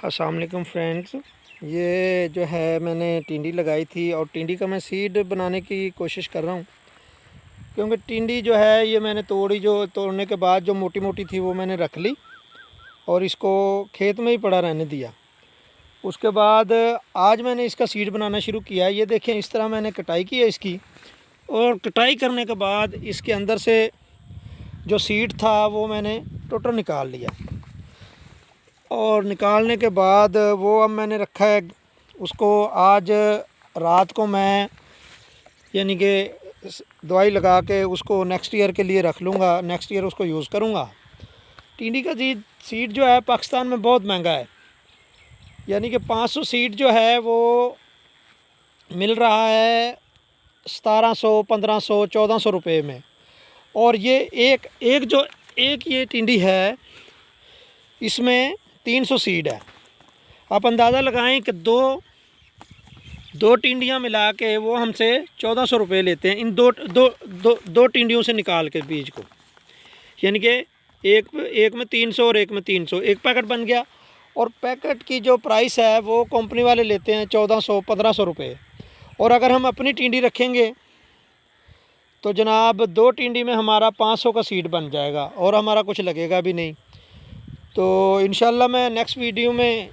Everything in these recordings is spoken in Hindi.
अस्सलाम वालेकुम फ्रेंड्स। ये जो है मैंने टिंडी लगाई थी और टिंडी का मैं सीड बनाने की कोशिश कर रहा हूँ, क्योंकि टिंडी जो है ये मैंने तोड़ने के बाद जो मोटी मोटी थी वो मैंने रख ली और इसको खेत में ही पड़ा रहने दिया। उसके बाद आज मैंने इसका सीड बनाना शुरू किया है। ये देखें, इस तरह मैंने कटाई की है इसकी, और कटाई करने के बाद इसके अंदर से जो सीड था वो मैंने टोटल निकाल लिया। और निकालने के बाद वो अब मैंने रखा है उसको। आज रात को मैं यानी कि दवाई लगा के उसको नेक्स्ट ईयर के लिए रख लूँगा, नेक्स्ट ईयर उसको यूज़ करूँगा। टिंडी का सीड जो है पाकिस्तान में बहुत महंगा है, यानी कि 500 सीड जो है वो मिल रहा है 1700, 1500, 1400 रुपये में। और ये एक ये टिंडी है, इसमें 300 सीड है। आप अंदाज़ा लगाएं कि दो टिंडियाँ मिला के वो हमसे 1400 रुपये लेते हैं इन दो टिंडियों से निकाल के बीज को, यानी कि एक में 300 और एक में 300, एक पैकेट बन गया। और पैकेट की जो प्राइस है वो कंपनी वाले लेते हैं 1400, 1500 रुपये। और अगर हम अपनी टिंडी रखेंगे तो जनाब 2 टिंडी में हमारा 500 का सीड बन जाएगा और हमारा कुछ लगेगा भी नहीं। तो इंशाल्लाह मैं नेक्स्ट वीडियो में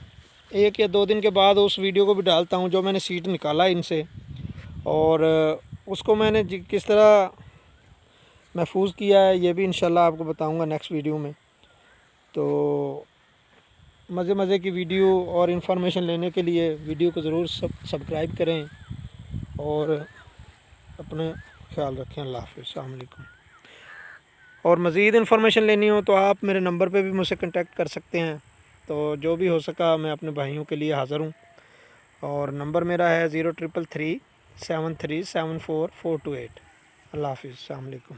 1 या 2 दिन के बाद उस वीडियो को भी डालता हूँ जो मैंने सीड निकाला इनसे, और उसको मैंने किस तरह महफूज किया है ये भी इंशाल्लाह आपको बताऊँगा नेक्स्ट वीडियो में। तो मज़े की वीडियो और इन्फॉर्मेशन लेने के लिए वीडियो को ज़रूर सब्सक्राइब करें और अपना ख्याल रखें। अल्लाह हाफ़िज़, अस्सलाम वालेकुम। और मज़ीद इन्फॉर्मेशन लेनी हो तो आप मेरे नंबर पे भी मुझसे कांटेक्ट कर सकते हैं। तो जो भी हो सका मैं अपने भाइयों के लिए हाज़िर हूँ। और नंबर मेरा है 0333 7374 428। अल्लाह हाफ़िज़, अस्सलाम वालेकुम।